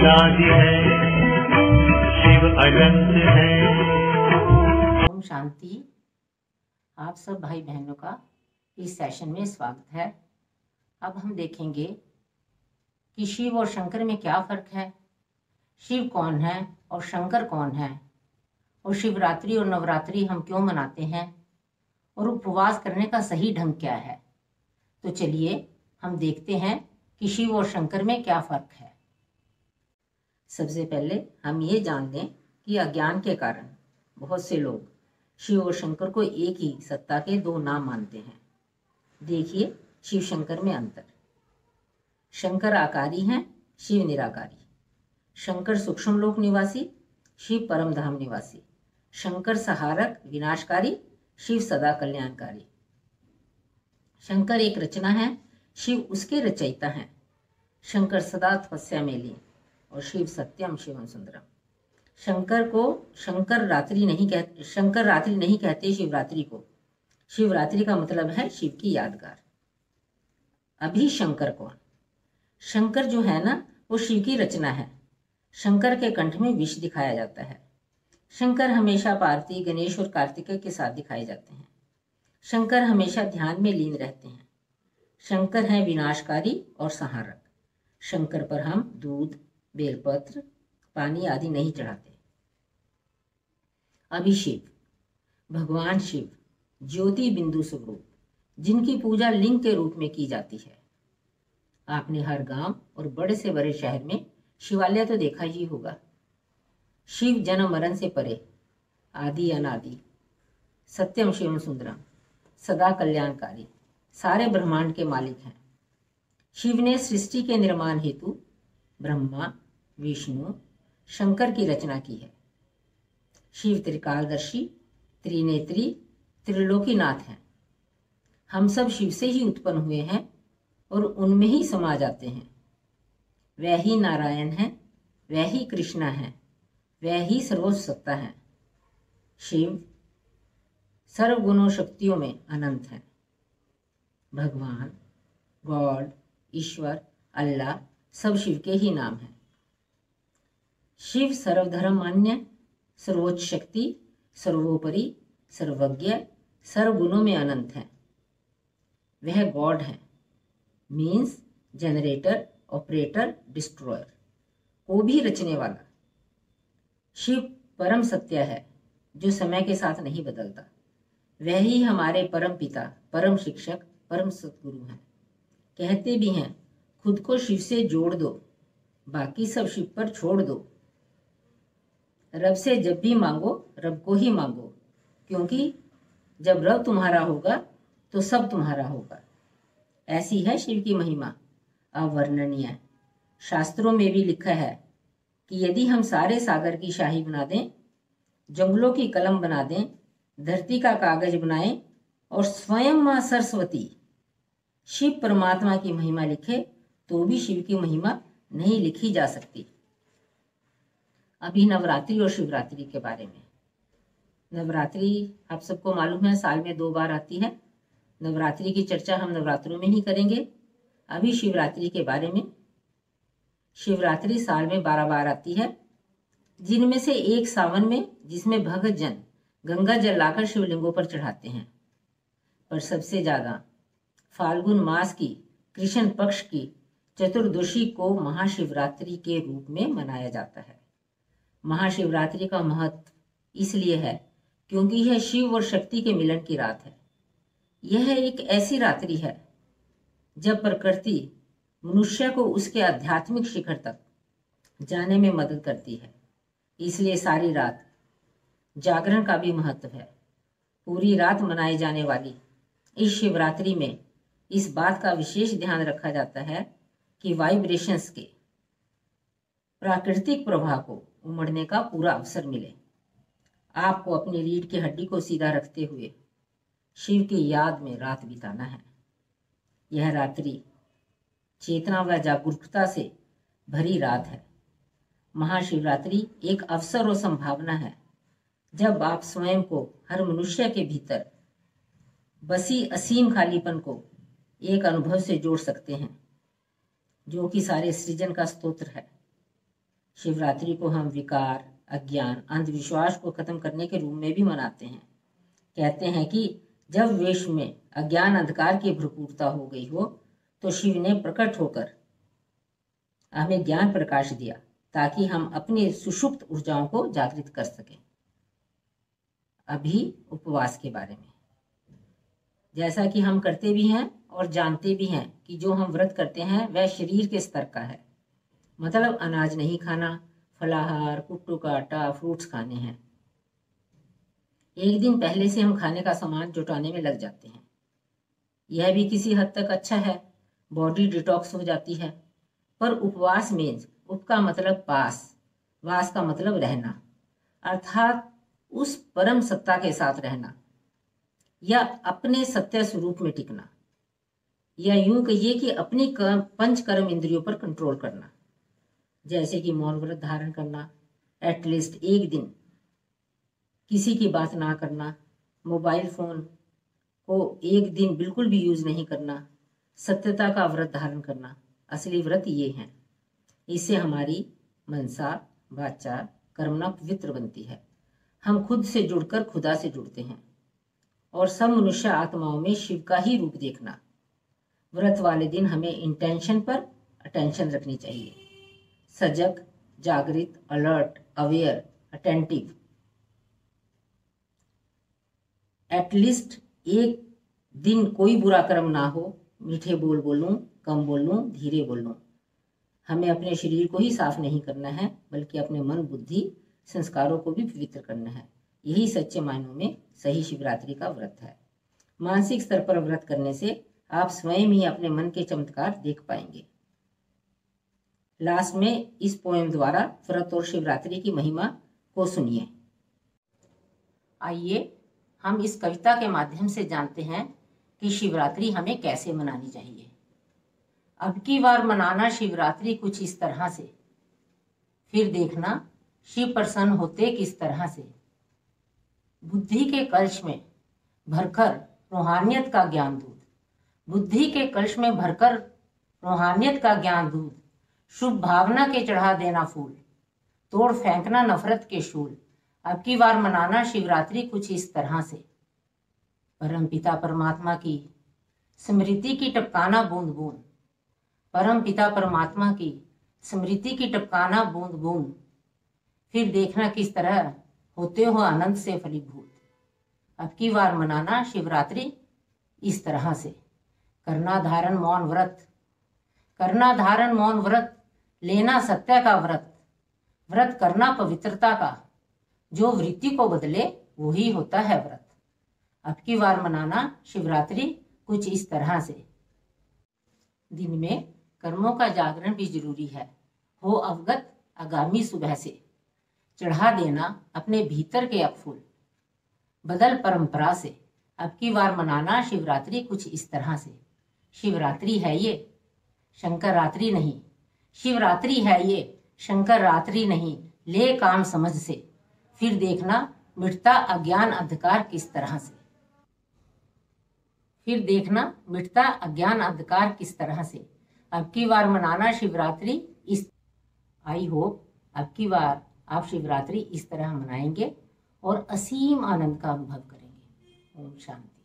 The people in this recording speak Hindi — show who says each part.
Speaker 1: अनादि है, शिव अनंत है।
Speaker 2: ओम शांति। आप सब भाई बहनों का इस सेशन में स्वागत है। अब हम देखेंगे कि शिव और शंकर में क्या फर्क है, शिव कौन है और शंकर कौन है, और शिवरात्रि और नवरात्रि हम क्यों मनाते हैं, और उपवास करने का सही ढंग क्या है। तो चलिए हम देखते हैं कि शिव और शंकर में क्या फर्क है। सबसे पहले हम ये जान लें कि अज्ञान के कारण बहुत से लोग शिव और शंकर को एक ही सत्ता के दो नाम मानते हैं। देखिए शिव शंकर में अंतर। शंकर आकारी हैं, शिव निराकारी। शंकर सूक्ष्म लोक निवासी, शिव परम धाम निवासी। शंकर सहारक विनाशकारी, शिव सदा कल्याणकारी। शंकर एक रचना है, शिव उसके रचयिता हैं। शंकर सदा तपस्या में लीन और शिव सत्यम शिवम सुंदरम। शंकर रात्रि नहीं कहते शिवरात्रि को। शिवरात्रि का मतलब है शिव की यादगार। अभी शंकर कौन? शंकर जो है ना, वो शिव की रचना है। शंकर के कंठ में विष दिखाया जाता है। शंकर हमेशा पार्वती, गणेश और कार्तिकेय के साथ दिखाए जाते हैं। शंकर हमेशा ध्यान में लीन रहते हैं। शंकर हैं विनाशकारी और संहारक। शंकर पर हम दूध, बेलपत्र, पानी आदि नहीं चढ़ाते। अभी शिव, भगवान शिव ज्योति बिंदु स्वरूप, जिनकी पूजा लिंग के रूप में की जाती है। आपने हर गांव और बड़े से बड़े शहर में शिवालय तो देखा ही होगा। शिव जन्म मरण से परे, आदि अनादि, सत्यम शिवम सुंदरम, सदा कल्याणकारी, सारे ब्रह्मांड के मालिक हैं। शिव ने सृष्टि के निर्माण हेतु ब्रह्मा, विष्णु, शंकर की रचना की है। शिव त्रिकालदर्शी, त्रिनेत्री, त्रिलोकीनाथ हैं। हम सब शिव से ही उत्पन्न हुए हैं और उनमें ही समा जाते हैं। वह ही नारायण है, वह ही कृष्णा है, वह ही सर्वोच्च सत्ता है। शिव सर्वगुणों शक्तियों में अनंत है। भगवान, गॉड, ईश्वर, अल्लाह सब शिव के ही नाम हैं। शिव सर्वधर्म मान्य, सर्वोच्च शक्ति, सर्वोपरि, सर्वज्ञ, सर्वगुणों में अनंत है। वह गॉड है, मीन्स जनरेटर, ऑपरेटर, डिस्ट्रॉयर, को भी रचने वाला। शिव परम सत्य है, जो समय के साथ नहीं बदलता। वह ही हमारे परम पिता, परम शिक्षक, परम सद्गुरु हैं। कहते भी हैं, खुद को शिव से जोड़ दो, बाकी सब शिव पर छोड़ दो। रब से जब भी मांगो, रब को ही मांगो, क्योंकि जब रब तुम्हारा होगा तो सब तुम्हारा होगा। ऐसी है शिव की महिमा अवर्णनीय। शास्त्रों में भी लिखा है कि यदि हम सारे सागर की शाही बना दें, जंगलों की कलम बना दें, धरती का कागज बनाएं और स्वयं मां सरस्वती शिव परमात्मा की महिमा लिखे, तो भी शिव की महिमा नहीं लिखी जा सकती। अभी नवरात्रि और शिवरात्रि के बारे में। नवरात्रि आप सबको मालूम है साल में 2 बार आती है। नवरात्रि की चर्चा हम नवरात्रों में ही करेंगे। अभी शिवरात्रि के बारे में। शिवरात्रि साल में 12 बार आती है, जिनमें से एक सावन में, जिसमें भक्त जन गंगा जल लाकर शिवलिंगों पर चढ़ाते हैं। पर सबसे ज्यादा फाल्गुन मास की कृष्ण पक्ष की चतुर्दशी को महाशिवरात्रि के रूप में मनाया जाता है। महाशिवरात्रि का महत्व इसलिए है क्योंकि यह शिव और शक्ति के मिलन की रात है। यह एक ऐसी रात्रि है जब प्रकृति मनुष्य को उसके आध्यात्मिक शिखर तक जाने में मदद करती है। इसलिए सारी रात जागरण का भी महत्व है। पूरी रात मनाई जाने वाली इस शिवरात्रि में इस बात का विशेष ध्यान रखा जाता है कि वाइब्रेशंस के प्राकृतिक प्रभाव को उमड़ने का पूरा अवसर मिले। आपको अपनी रीढ़ की हड्डी को सीधा रखते हुए शिव की याद में रात बिताना है। यह रात्रि चेतना व जागरूकता से भरी रात है। महाशिवरात्रि एक अवसर और संभावना है जब आप स्वयं को, हर मनुष्य के भीतर बसी असीम खालीपन को एक अनुभव से जोड़ सकते हैं, जो कि सारे सृजन का स्तोत्र है। शिवरात्रि को हम विकार, अज्ञान, अंधविश्वास को खत्म करने के रूप में भी मनाते हैं। कहते हैं कि जब विश्व में अज्ञान अंधकार की भरपूरता हो गई हो तो शिव ने प्रकट होकर हमें ज्ञान प्रकाश दिया ताकि हम अपनी सुषुप्त ऊर्जाओं को जागृत कर सकें। अभी उपवास के बारे में, जैसा कि हम करते भी हैं और जानते भी हैं कि जो हम व्रत करते हैं वह शरीर के स्तर का है, मतलब अनाज नहीं खाना, फलाहार, कुट्टू का आटा, फ्रूट्स खाने हैं। एक दिन पहले से हम खाने का सामान जुटाने में लग जाते हैं। यह भी किसी हद तक अच्छा है, बॉडी डिटॉक्स हो जाती है। पर उपवास मीन्स उप का मतलब पास, वास का मतलब रहना, अर्थात उस परम सत्ता के साथ रहना या अपने सत्य स्वरूप में टिकना, या यूं कहिए कि अपनी पंच कर्म इंद्रियों पर कंट्रोल करना, जैसे कि मौन व्रत धारण करना, एटलीस्ट एक दिन किसी की बात ना करना, मोबाइल फोन को एक दिन बिल्कुल भी यूज नहीं करना, सत्यता का व्रत धारण करना। असली व्रत ये हैं। इससे हमारी मनसा, वाचा, कर्मणा पवित्र बनती है। हम खुद से जुड़कर खुदा से जुड़ते हैं और सब मनुष्य आत्माओं में शिव का ही रूप देखना। व्रत वाले दिन हमें इंटेंशन पर अटेंशन रखनी चाहिए। सजग, जागृत, अलर्ट, अवेयर, अटेंटिव। एटलीस्ट एक दिन कोई बुरा कर्म ना हो, मीठे बोल बोलूं, कम बोलूं, धीरे बोलूं। हमें अपने शरीर को ही साफ नहीं करना है, बल्कि अपने मन, बुद्धि, संस्कारों को भी पवित्र करना है। यही सच्चे मायनों में सही शिवरात्रि का व्रत है। मानसिक स्तर पर व्रत करने से आप स्वयं ही अपने मन के चमत्कार देख पाएंगे। लास्ट में इस पोएम द्वारा व्रत और शिवरात्रि की महिमा को सुनिए। आइए हम इस कविता के माध्यम से जानते हैं कि शिवरात्रि हमें कैसे मनानी चाहिए। अब की बार मनाना शिवरात्रि कुछ इस तरह से, फिर देखना शिव प्रसन्न होते किस तरह से। बुद्धि के कलश में भरकर रूहानियत का ज्ञान दूध, बुद्धि के कलश में भरकर रूहानियत का ज्ञान दूध। शुभ भावना के चढ़ा देना फूल, तोड़ फेंकना नफरत के शूल। अब की बार मनाना शिवरात्रि कुछ इस तरह से। परम पिता परमात्मा की स्मृति की टपकाना बूंद बूंद, परम पिता परमात्मा की स्मृति की टपकाना बूंद बूंद। फिर देखना किस तरह होते हो आनंद से फलीभूत। अब की बार मनाना शिवरात्रि इस तरह से। करना धारण मौन व्रत, करना धारण मौन व्रत, लेना सत्य का व्रत। व्रत करना पवित्रता का, जो वृत्ति को बदले वही होता है व्रत। अब की बार मनाना शिवरात्रि कुछ इस तरह से। दिन में कर्मों का जागरण भी जरूरी है। हो अवगत आगामी सुबह से, चढ़ा देना अपने भीतर के अफूल, बदल परंपरा से। अब की बार मनाना शिवरात्रि कुछ इस तरह से। शिवरात्रि है ये शंकर रात्रि नहीं, शिवरात्रि है ये शंकर रात्रि नहीं। ले काम समझ से, फिर देखना मिटता अज्ञान अंधकार किस तरह से। फिर देखना मिटता अज्ञान अंधकार किस तरह से। अब की बार मनाना शिवरात्रि इस। आई होप अब की बार आप शिवरात्रि इस तरह मनाएंगे और असीम आनंद का अनुभव करेंगे। ओम शांति।